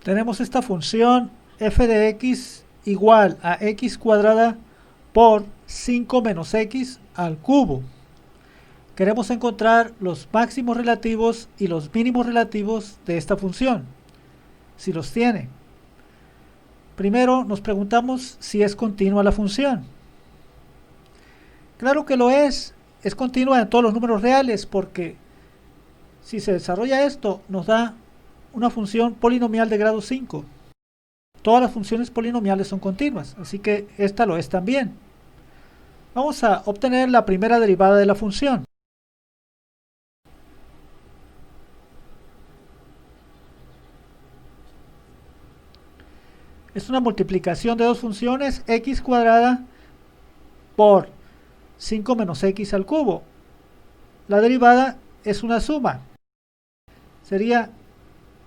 Tenemos esta función f de x igual a x cuadrada por 5 menos x al cubo. Queremos encontrar los máximos relativos y los mínimos relativos de esta función, si los tiene. Primero nos preguntamos si es continua la función. Claro que lo es continua en todos los números reales, porque si se desarrolla esto nos da una función polinomial de grado 5. Todas las funciones polinomiales son continuas, así que esta lo es también. Vamos a obtener la primera derivada de la función. Es una multiplicación de dos funciones, x cuadrada por 5 menos x al cubo. La derivada es una suma. Sería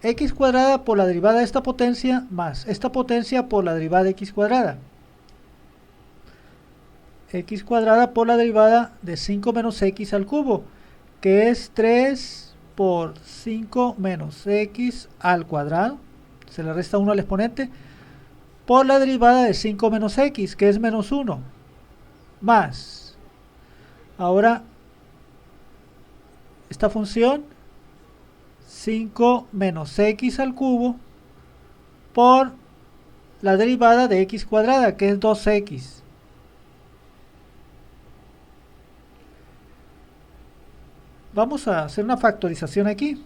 x cuadrada por la derivada de esta potencia más esta potencia por la derivada de x cuadrada. X cuadrada por la derivada de 5 menos x al cubo, que es 3 por 5 menos x al cuadrado. Se le resta 1 al exponente. Por la derivada de 5 menos x, que es menos 1. Más. Ahora, esta función, 5 menos x al cubo, por la derivada de x cuadrada, que es 2x. Vamos a hacer una factorización aquí.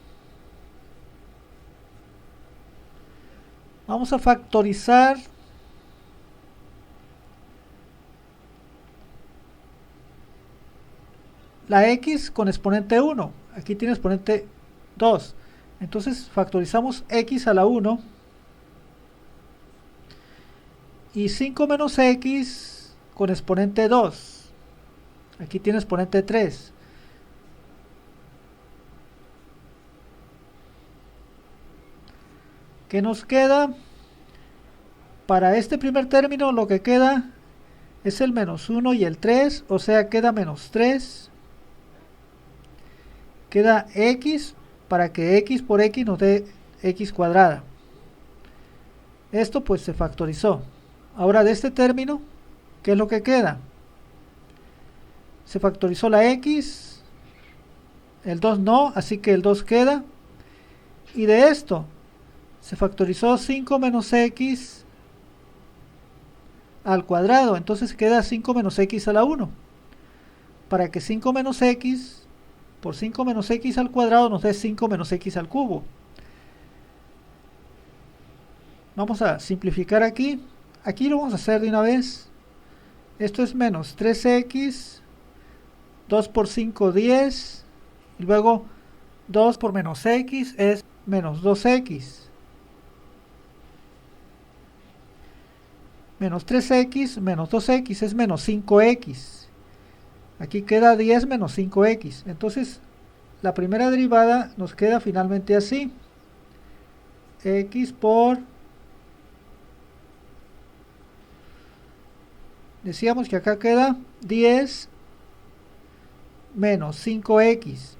Vamos a factorizar la x con exponente 1. Aquí tiene exponente 2. Entonces factorizamos x a la 1. Y 5 menos x con exponente 2. Aquí tiene exponente 3. ¿Qué nos queda? Para este primer término lo que queda es el menos 1 y el 3, o sea queda menos 3. Queda x para que x por x nos dé x cuadrada. Esto pues se factorizó. Ahora de este término, ¿qué es lo que queda? Se factorizó la x, el 2 no, así que el 2 queda. Y de esto se factorizó 5 menos x al cuadrado, entonces queda 5 menos x a la 1. Para que 5 menos x por 5 menos x al cuadrado nos dé 5 menos x al cubo. Vamos a simplificar aquí. Aquí lo vamos a hacer de una vez. Esto es menos 3x, 2 por 5, 10. Y luego 2 por menos x es menos 2x. Menos 3x menos 2x es menos 5x. Aquí queda 10 menos 5x. Entonces, la primera derivada nos queda finalmente así. X por... Decíamos que acá queda 10 menos 5x.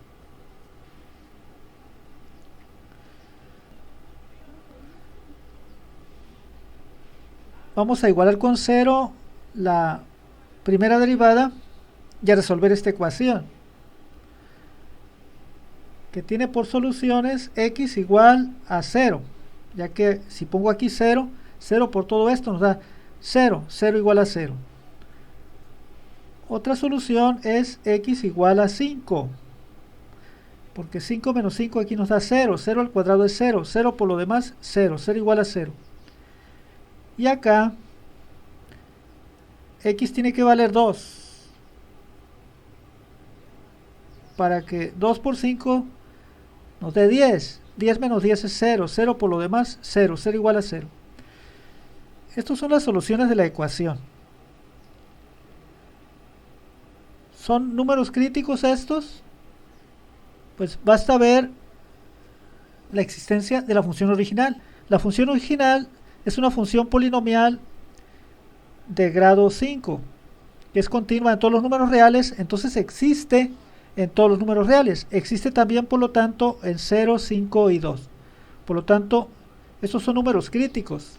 Vamos a igualar con 0 la primera derivada y a resolver esta ecuación, que tiene por soluciones x igual a 0, ya que si pongo aquí 0, 0 por todo esto nos da 0, 0 igual a 0. Otra solución es x igual a 5, porque 5 menos 5 aquí nos da 0, 0 al cuadrado es 0, 0 por lo demás 0, 0 igual a 0. Y acá x tiene que valer 2, para que 2 por 5 nos dé 10. 10 menos 10 es 0, 0 por lo demás 0, 0 igual a 0. Estas son las soluciones de la ecuación. ¿Son números críticos estos? Pues basta ver la existencia de la función original. La función original es una función polinomial de grado 5, que es continua en todos los números reales, entonces existe en todos los números reales. Existe también, por lo tanto, en 0, 5 y 2. Por lo tanto, Estos son números críticos.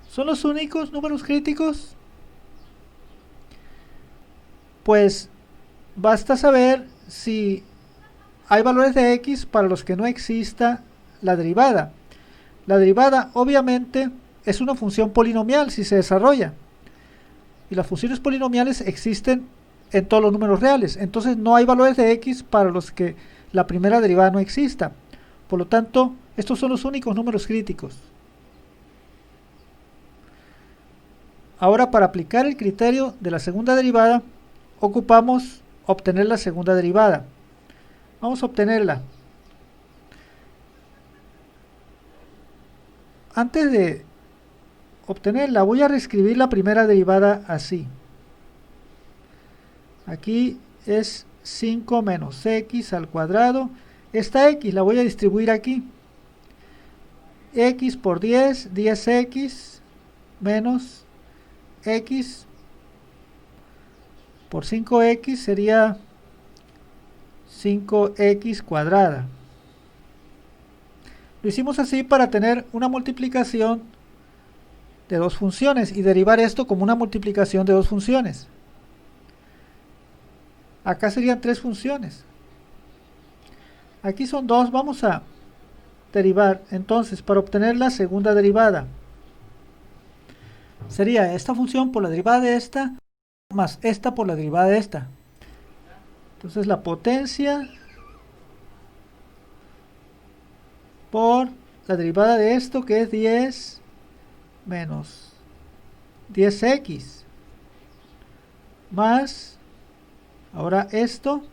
¿Son los únicos números críticos? Pues basta saber si hay valores de x para los que no exista la derivada. La derivada obviamente es una función polinomial si se desarrolla. Y las funciones polinomiales existen en todos los números reales. Entonces no hay valores de x para los que la primera derivada no exista. Por lo tanto, estos son los únicos números críticos. Ahora, para aplicar el criterio de la segunda derivada, ocupamos obtener la segunda derivada. Vamos a obtenerla. Antes de obtenerla, voy a reescribir la primera derivada así. Aquí es 5 menos x al cuadrado. Esta x la voy a distribuir aquí. X por 10, 10x menos x por 5x sería 5x cuadrada. Lo hicimos así para tener una multiplicación de dos funciones y derivar esto como una multiplicación de dos funciones. Acá serían tres funciones. Aquí son dos, vamos a derivar. Entonces, para obtener la segunda derivada, sería esta función por la derivada de esta, más esta por la derivada de esta. Entonces, la potencia por la derivada de esto, que es 10 menos 10x, más, ahora esto,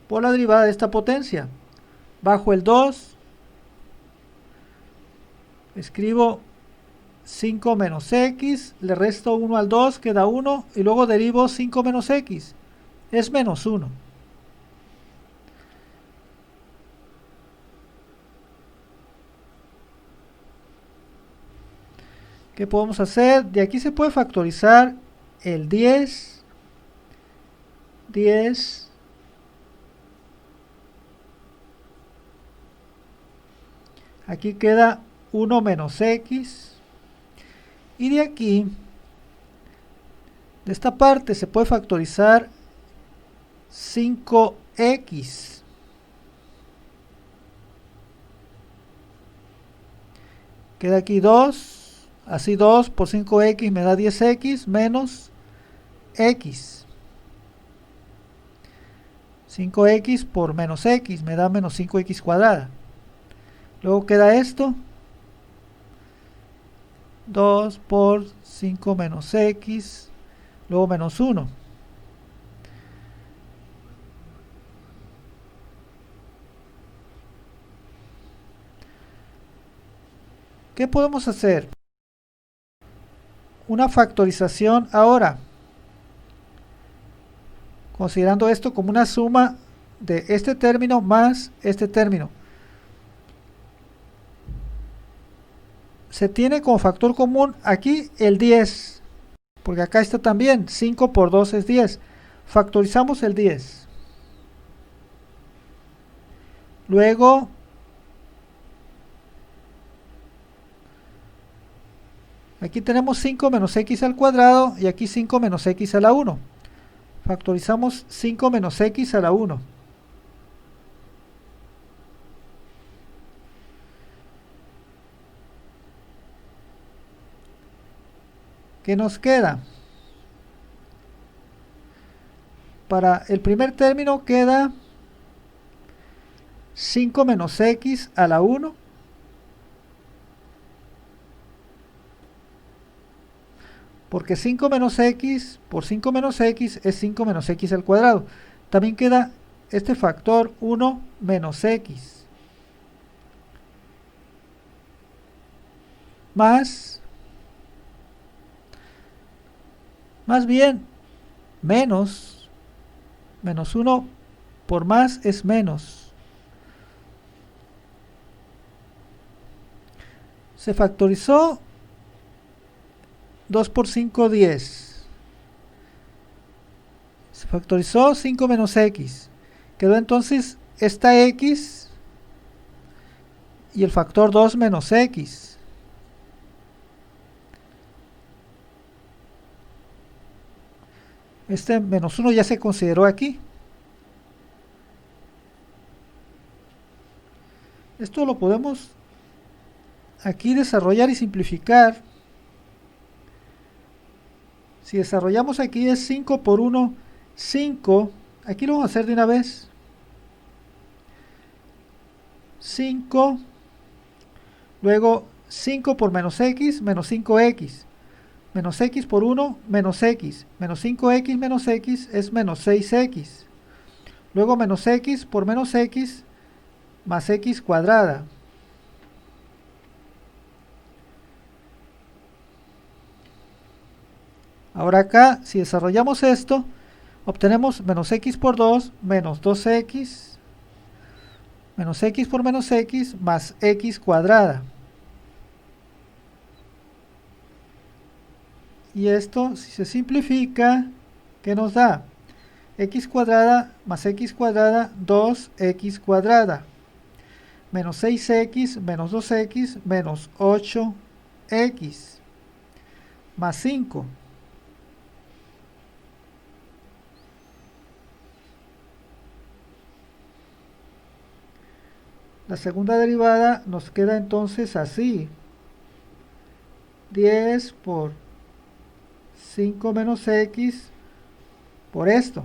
por la derivada de esta potencia. Bajo el 2, escribo 5 menos x, le resto 1 al 2, queda 1, y luego derivo 5 menos x, es menos 1. ¿Qué podemos hacer? De aquí se puede factorizar el 10, 10, aquí queda 1 menos x, y de aquí, de esta parte se puede factorizar 5x. Queda aquí 2, así 2 por 5x me da 10x menos x. 5x por menos x me da menos 5x cuadrada. Luego queda esto, 2 por 5 menos x, luego menos 1. ¿Qué podemos hacer? Una factorización ahora, considerando esto como una suma de este término más este término. Se tiene como factor común aquí el 10, porque acá está también, 5 por 2 es 10. Factorizamos el 10. Luego, aquí tenemos 5 menos x al cuadrado y aquí 5 menos x a la 1. Factorizamos 5 menos x a la 1. ¿Qué nos queda? Para el primer término queda 5 menos x a la 1. Porque 5 menos x por 5 menos x es 5 menos x al cuadrado. También queda este factor 1 menos x. Más bien, menos 1 por más es menos. Se factorizó 2 por 5, 10. Se factorizó 5 menos x. Quedó entonces esta x y el factor 2 menos x. Este menos 1 ya se consideró aquí. Esto lo podemos aquí desarrollar y simplificar. Si desarrollamos aquí es 5 por 1, 5. Aquí lo vamos a hacer de una vez. 5. Luego 5 por menos x, menos 5x. Menos x por 1, menos x. Menos 5x menos x es menos 6x. Luego menos x por menos x más x cuadrada. Ahora acá, si desarrollamos esto, obtenemos menos x por 2 menos 2x menos x por menos x más x cuadrada. Y esto, si se simplifica, ¿qué nos da? X cuadrada más x cuadrada, 2x cuadrada. Menos 6x menos 2x menos 8x más 5. La segunda derivada nos queda entonces así. 10 por 5 menos x por esto.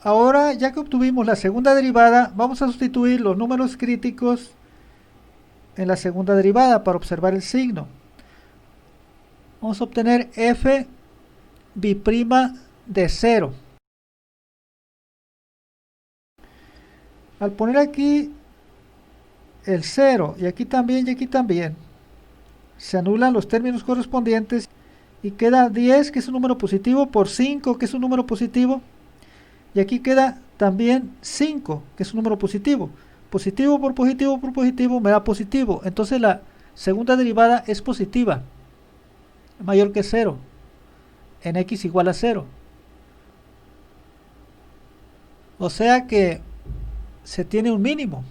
Ahora, ya que obtuvimos la segunda derivada, vamos a sustituir los números críticos en la segunda derivada para observar el signo. Vamos a obtener f bi'prima de 0. Al poner aquí el 0 y aquí también, se anulan los términos correspondientes y queda 10, que es un número positivo, por 5, que es un número positivo, y aquí queda también 5, que es un número positivo. Positivo por positivo me da positivo. Entonces la segunda derivada es positiva, mayor que 0, en x igual a 0. O sea que se tiene un mínimo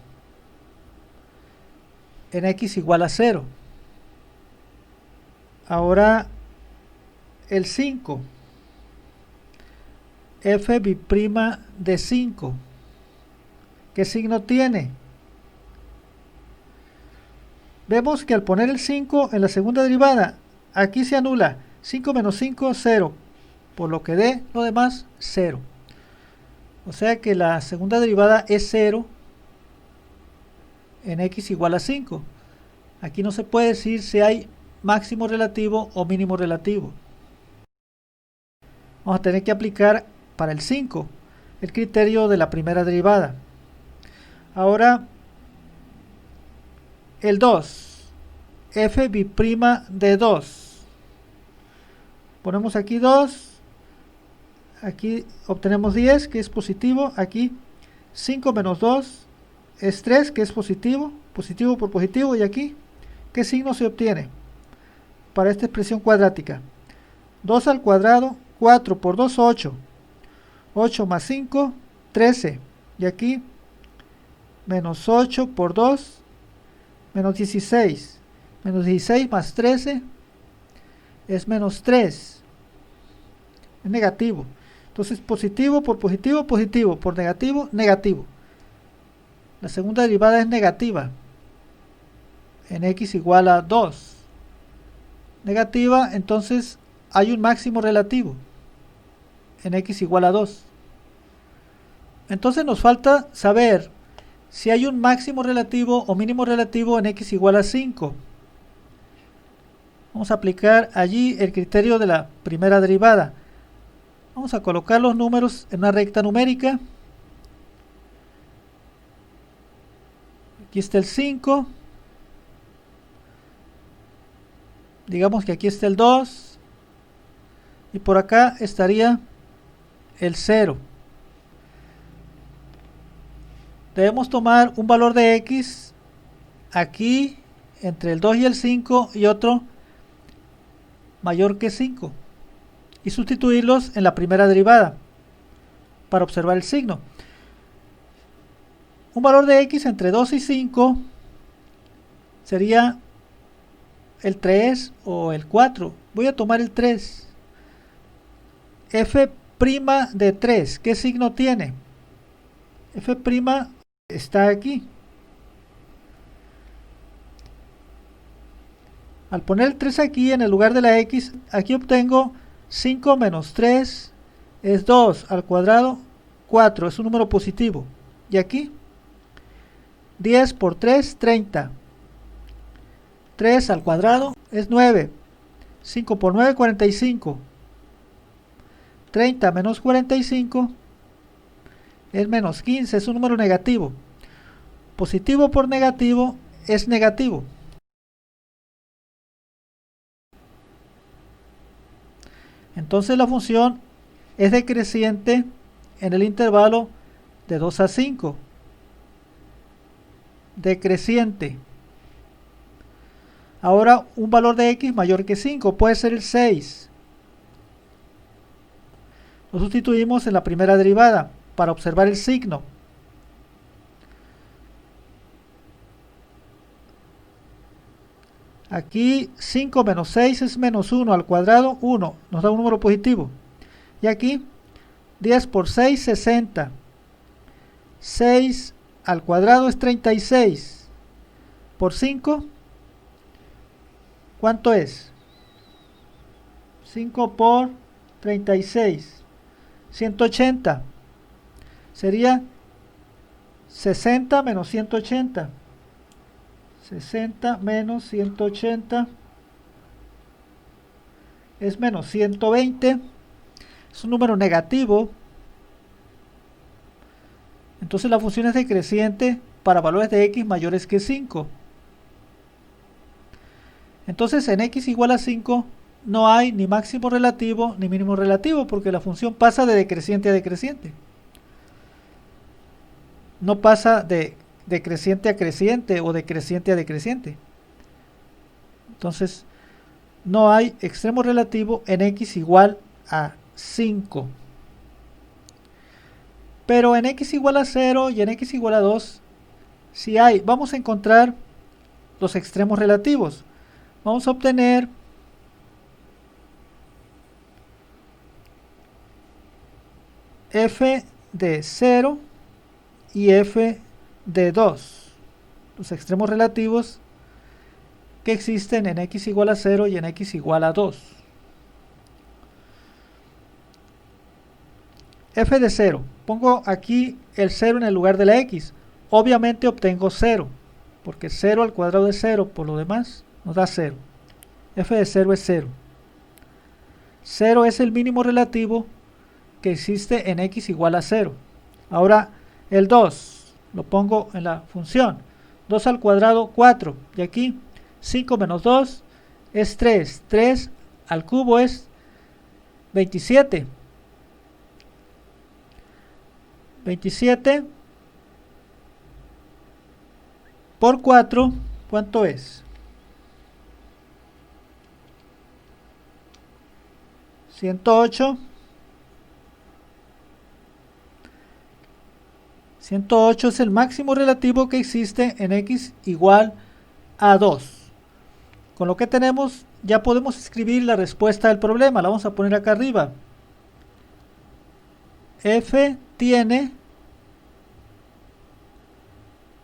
en x igual a 0. Ahora el 5. F bi'prima de 5. ¿Qué signo tiene? Vemos que al poner el 5 en la segunda derivada, aquí se anula 5 menos 5, 0, por lo que de lo demás, 0. O sea que la segunda derivada es 0 en x igual a 5. Aquí no se puede decir si hay máximo relativo o mínimo relativo. Vamos a tener que aplicar para el 5 el criterio de la primera derivada. Ahora el 2, f bi'prima de 2. Ponemos aquí 2, aquí obtenemos 10, que es positivo, aquí 5 menos 2 es 3, que es positivo, positivo por positivo, y aquí, ¿qué signo se obtiene para esta expresión cuadrática? 2 al cuadrado, 4 por 2, 8. 8 más 5, 13. Y aquí, menos 8 por 2, menos 16. Menos 16 más 13 es menos 3. Es negativo. Entonces, positivo, positivo, por negativo, negativo. La segunda derivada es negativa. En x igual a 2. Negativa, entonces hay un máximo relativo. En x igual a 2. Entonces nos falta saber si hay un máximo relativo o mínimo relativo en x igual a 5. Vamos a aplicar allí el criterio de la primera derivada. Vamos a colocar los números en una recta numérica. Aquí está el 5. Digamos que aquí está el 2. Y por acá estaría el 0. debemos tomar un valor de x aquí entre el 2 y el 5 y otro mayor que 5 y sustituirlos en la primera derivada para observar el signo. Un valor de x entre 2 y 5 sería el 3 o el 4. Voy a tomar el 3. F' de 3, ¿qué signo tiene? F' está aquí. Al poner el 3 aquí en el lugar de la x, aquí obtengo 5 menos 3 es 2 al cuadrado, 4, es un número positivo. Y aquí, 10 por 3, 30. 3 al cuadrado es 9. 5 por 9, 45. 30 menos 45 es menos 15, es un número negativo. Positivo por negativo es negativo. Entonces la función es decreciente en el intervalo de 2 a 5. Decreciente. Ahora un valor de x mayor que 5 puede ser el 6. Lo sustituimos en la primera derivada para observar el signo. Aquí 5 menos 6 es menos 1 al cuadrado, 1, nos da un número positivo. Y aquí 10 por 6, 60. 6 al cuadrado es 36. Por 5, ¿cuánto es? 5 por 36, 180. Sería 60 menos 180. 60 menos 180 es menos 120. Es un número negativo. Entonces la función es decreciente para valores de x mayores que 5. Entonces en x igual a 5 no hay ni máximo relativo ni mínimo relativo, porque la función pasa de decreciente a decreciente. No pasa de decreciente a creciente o decreciente a decreciente. Entonces no hay extremo relativo en x igual a 5. Pero en x igual a 0 y en x igual a 2 sí hay. Vamos a encontrar los extremos relativos. Vamos a obtener f de 0 y f de 2. Los extremos relativos que existen en x igual a 0 y en x igual a 2. F de 0. Pongo aquí el 0 en el lugar de la x. Obviamente obtengo 0, porque 0 al cuadrado de 0 por lo demás nos da 0. F de 0 es 0. 0 es el mínimo relativo que existe en x igual a 0. Ahora el 2 lo pongo en la función. 2 al cuadrado, 4. Y aquí 5 menos 2 es 3. 3 al cubo es 27. 27 por 4, ¿cuánto es? 108. 108 es el máximo relativo que existe en x igual a 2. Con lo que tenemos, ya podemos escribir la respuesta del problema. La vamos a poner acá arriba. F tiene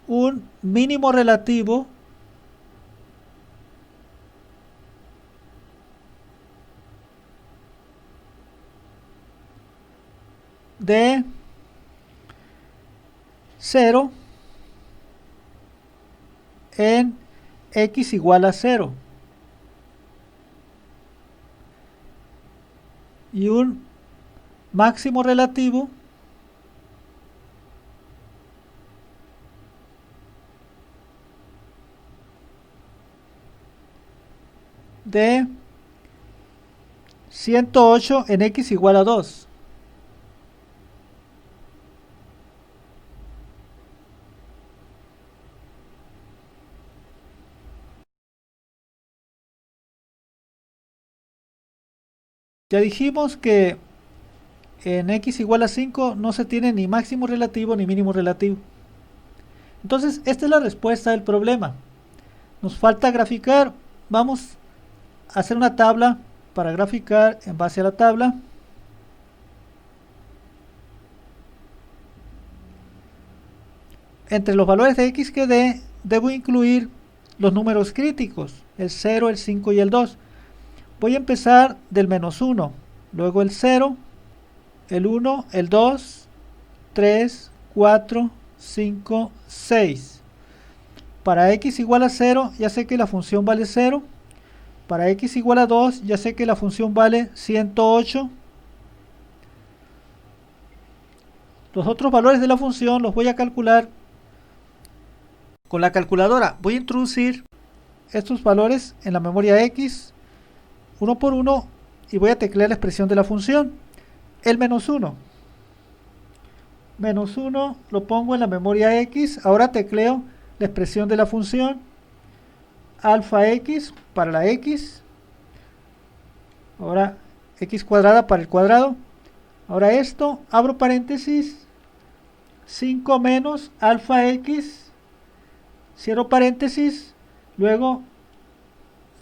un mínimo relativo de 0 en x igual a 0 y un máximo relativo de 108 en x igual a 2. Ya dijimos que en x igual a 5 no se tiene ni máximo relativo ni mínimo relativo. Entonces, esta es la respuesta del problema. Nos falta graficar. Vamos a hacer una tabla para graficar en base a la tabla. Entre los valores de x que dé, debo incluir los números críticos, el 0, el 5 y el 2. Voy a empezar del menos 1, luego el 0, el 1, el 2, 3, 4, 5, 6. Para x igual a 0, ya sé que la función vale 0. Para x igual a 2, ya sé que la función vale 108. Los otros valores de la función los voy a calcular con la calculadora. Voy a introducir estos valores en la memoria x uno por uno y voy a teclear la expresión de la función. El menos 1. Menos 1 lo pongo en la memoria x. Ahora tecleo la expresión de la función. Alfa x para la x. Ahora x cuadrada para el cuadrado. Ahora esto, abro paréntesis. 5 menos alfa x. Cierro paréntesis. Luego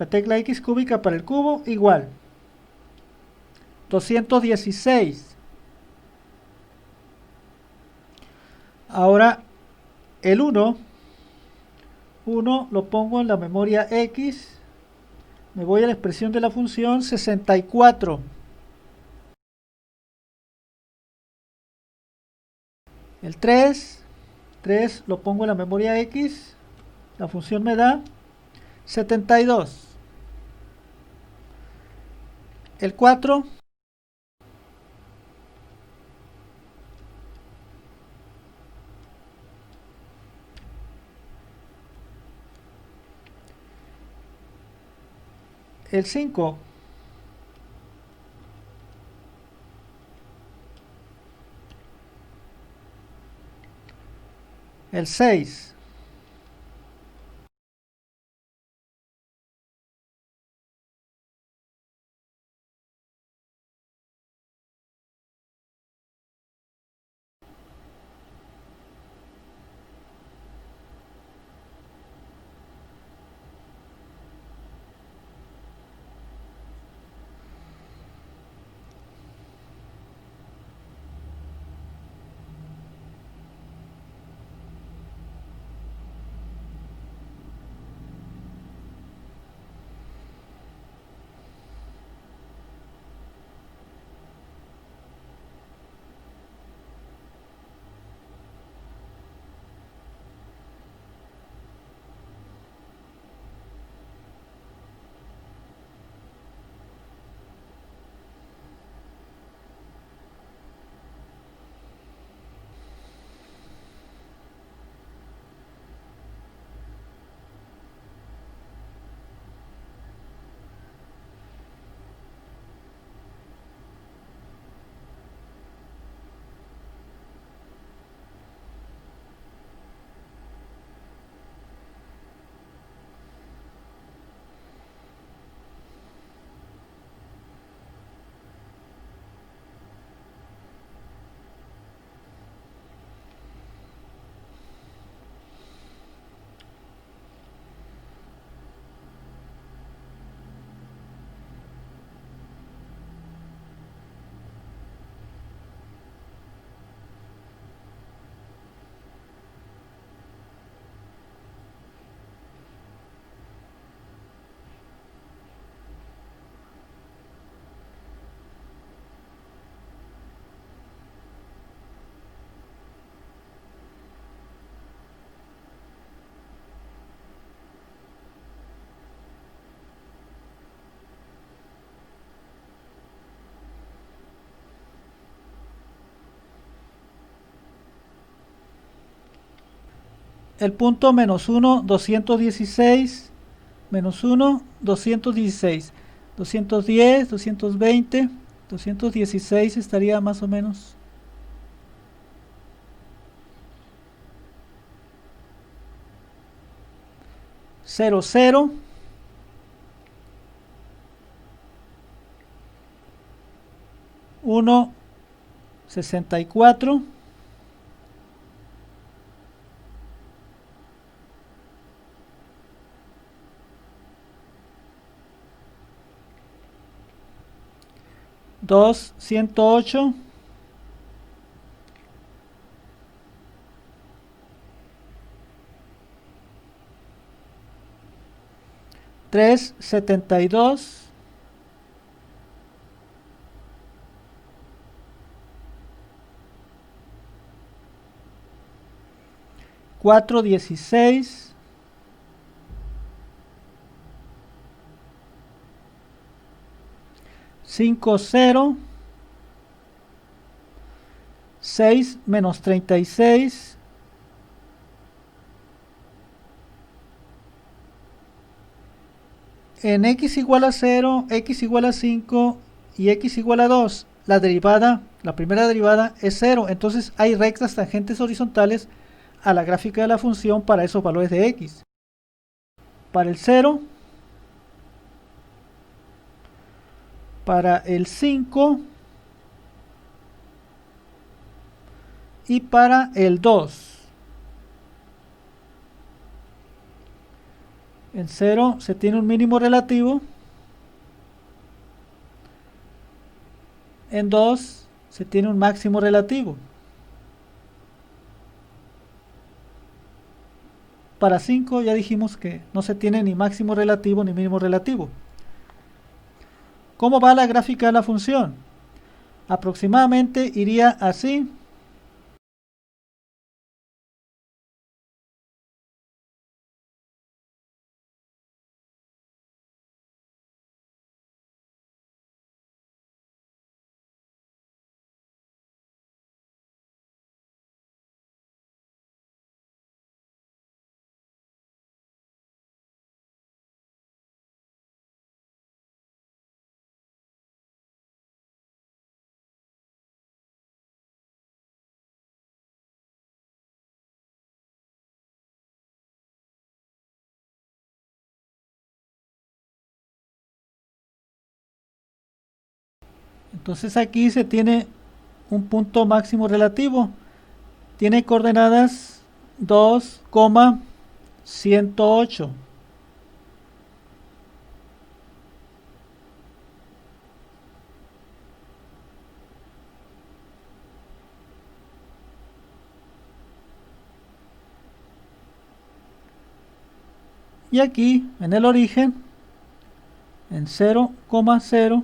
la tecla x cúbica para el cubo igual. 216. Ahora el 1 lo pongo en la memoria x. Me voy a la expresión de la función 64. El 3 lo pongo en la memoria x. La función me da 72. El 4. El 5. El 6. El punto menos 1, 216. Menos 1, 216. 210, 220, 216 estaría más o menos. 00. 1,64. Dos, 108. Tres, 72. Cuatro, 16. 5, 0. 6 menos 36. En x igual a 0, x igual a 5 y x igual a 2, la primera derivada es 0. Entonces hay rectas tangentes horizontales a la gráfica de la función para esos valores de x. Para el 0, para el 5 y para el 2. En 0 se tiene un mínimo relativo. En 2 se tiene un máximo relativo. Para 5 ya dijimos que no se tiene ni máximo relativo ni mínimo relativo. ¿Cómo va la gráfica de la función? Aproximadamente iría así. Entonces aquí se tiene un punto máximo relativo. Tiene coordenadas 2,108. Y aquí, en el origen, en 0,0,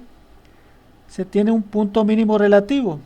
se tiene un punto mínimo relativo.